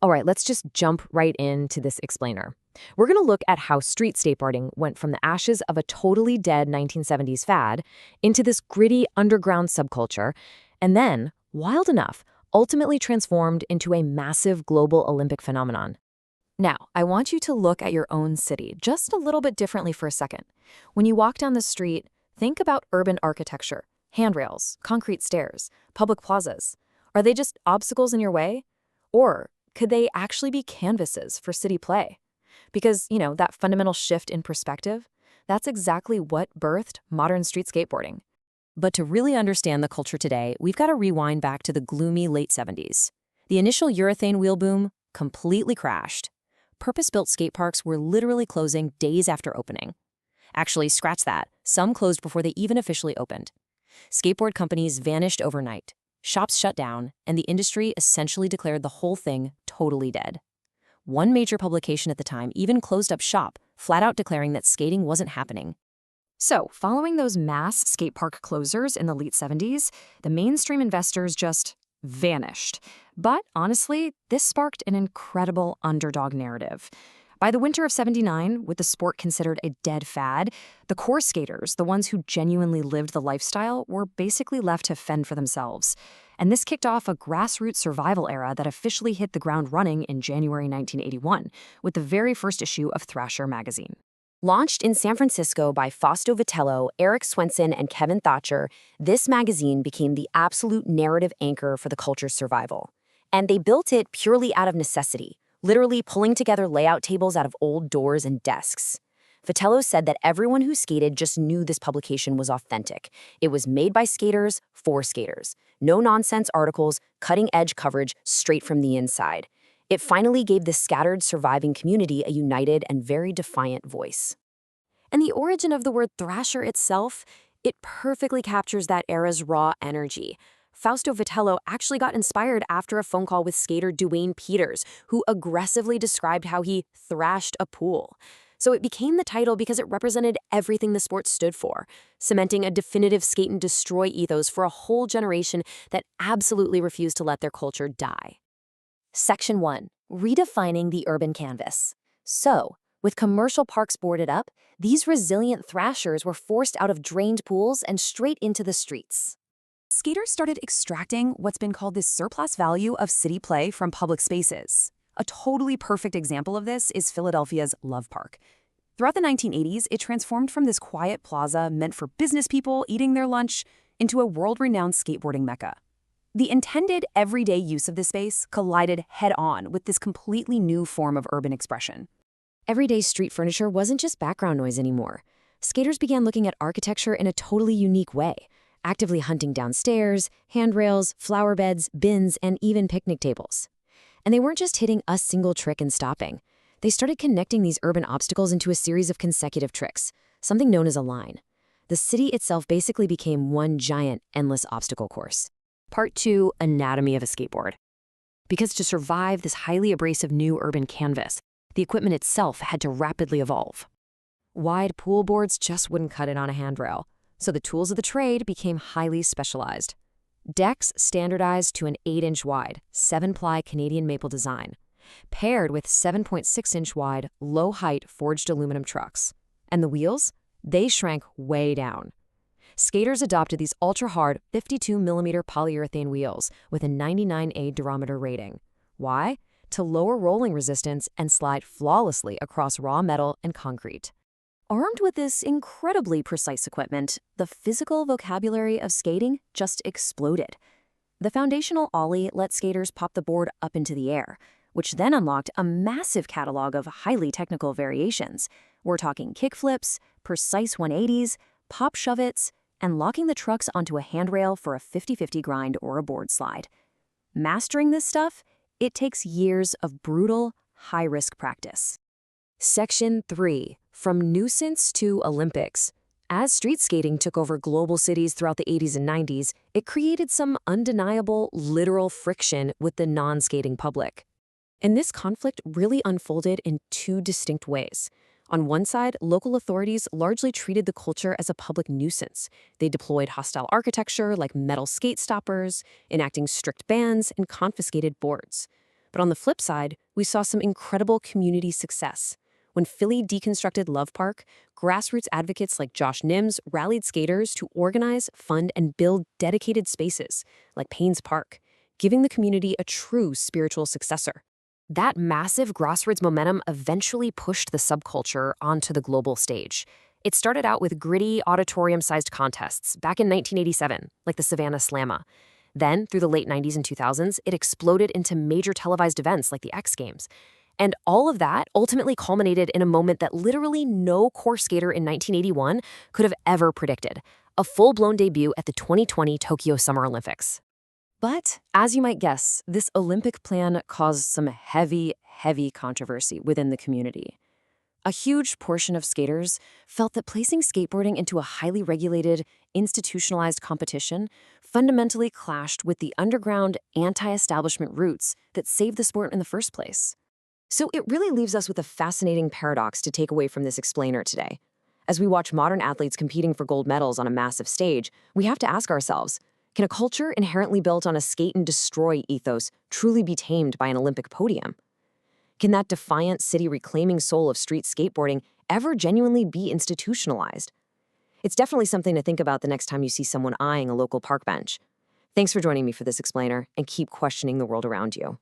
All right, let's just jump right into this explainer. We're going to look at how street skateboarding went from the ashes of a totally dead 1970s fad into this gritty underground subculture, and then, wild enough, ultimately transformed into a massive global Olympic phenomenon. Now, I want you to look at your own city just a little bit differently for a second. When you walk down the street, think about urban architecture, handrails, concrete stairs, public plazas. Are they just obstacles in your way? Or could they actually be canvases for city play? Because, that fundamental shift in perspective, that's exactly what birthed modern street skateboarding. But to really understand the culture today, we've got to rewind back to the gloomy late 70s. The initial urethane wheel boom completely crashed. Purpose-built skate parks were literally closing days after opening. Actually, scratch that. Some closed before they even officially opened. Skateboard companies vanished overnight. Shops shut down, and the industry essentially declared the whole thing totally dead. One major publication at the time even closed up shop, flat out declaring that skating wasn't happening. So, following those mass skate park closures in the late 70s, the mainstream investors just vanished. But honestly, this sparked an incredible underdog narrative. By the winter of '79, with the sport considered a dead fad, the core skaters, the ones who genuinely lived the lifestyle, were basically left to fend for themselves. And this kicked off a grassroots survival era that officially hit the ground running in January 1981, with the very first issue of Thrasher magazine. Launched in San Francisco by Fausto Vitello, Eric Swenson, and Kevin Thatcher, this magazine became the absolute narrative anchor for the culture's survival. And they built it purely out of necessity, literally pulling together layout tables out of old doors and desks. Vitello said that everyone who skated just knew this publication was authentic. It was made by skaters for skaters. No-nonsense articles, cutting-edge coverage straight from the inside. It finally gave the scattered, surviving community a united and very defiant voice. And the origin of the word thrasher itself, it perfectly captures that era's raw energy. Fausto Vitello actually got inspired after a phone call with skater Duane Peters, who aggressively described how he thrashed a pool. So it became the title because it represented everything the sport stood for, cementing a definitive skate and destroy ethos for a whole generation that absolutely refused to let their culture die. Section 1. Redefining the urban canvas. So, with commercial parks boarded up, these resilient thrashers were forced out of drained pools and straight into the streets. Skaters started extracting what's been called this surplus value of city play from public spaces. A totally perfect example of this is Philadelphia's Love Park. Throughout the 1980s, it transformed from this quiet plaza meant for business people eating their lunch into a world-renowned skateboarding mecca. The intended everyday use of this space collided head-on with this completely new form of urban expression. Everyday street furniture wasn't just background noise anymore. Skaters began looking at architecture in a totally unique way, actively hunting down stairs, handrails, flower beds, bins, and even picnic tables. And they weren't just hitting a single trick and stopping. They started connecting these urban obstacles into a series of consecutive tricks, something known as a line. The city itself basically became one giant, endless obstacle course. Part 2, Anatomy of a Skateboard. Because to survive this highly abrasive new urban canvas, the equipment itself had to rapidly evolve. Wide pool boards just wouldn't cut it on a handrail, so the tools of the trade became highly specialized. Decks standardized to an 8-inch wide, 7-ply Canadian maple design, paired with 7.6-inch wide, low-height forged aluminum trucks. And the wheels? They shrank way down. Skaters adopted these ultra-hard 52mm polyurethane wheels with a 99A durometer rating. Why? To lower rolling resistance and slide flawlessly across raw metal and concrete. Armed with this incredibly precise equipment, the physical vocabulary of skating just exploded. The foundational ollie let skaters pop the board up into the air, which then unlocked a massive catalog of highly technical variations. We're talking kickflips, precise 180s, pop shove-its, and locking the trucks onto a handrail for a 50-50 grind or a board slide. Mastering this stuff, it takes years of brutal, high-risk practice. Section 3. From Nuisance to Olympics. As street skating took over global cities throughout the 80s and 90s, it created some undeniable, literal friction with the non-skating public. And this conflict really unfolded in two distinct ways. On one side, local authorities largely treated the culture as a public nuisance. They deployed hostile architecture like metal skate stoppers, enacting strict bans, and confiscated boards. But on the flip side, we saw some incredible community success. When Philly deconstructed Love Park, grassroots advocates like Josh Nims rallied skaters to organize, fund, and build dedicated spaces, like Paynes Park, giving the community a true spiritual successor. That massive grassroots momentum eventually pushed the subculture onto the global stage. It started out with gritty, auditorium-sized contests back in 1987, like the Savannah Slamma. Then, through the late 90s and 2000s, it exploded into major televised events like the X Games. And all of that ultimately culminated in a moment that literally no core skater in 1981 could have ever predicted: a full-blown debut at the 2020 Tokyo Summer Olympics. But, as you might guess, this Olympic plan caused some heavy controversy within the community. A huge portion of skaters felt that placing skateboarding into a highly regulated, institutionalized competition fundamentally clashed with the underground, anti-establishment roots that saved the sport in the first place. So it really leaves us with a fascinating paradox to take away from this explainer today. As we watch modern athletes competing for gold medals on a massive stage, we have to ask ourselves, can a culture inherently built on a skate and destroy ethos truly be tamed by an Olympic podium? Can that defiant, city-reclaiming soul of street skateboarding ever genuinely be institutionalized? It's definitely something to think about the next time you see someone eyeing a local park bench. Thanks for joining me for this explainer, and keep questioning the world around you.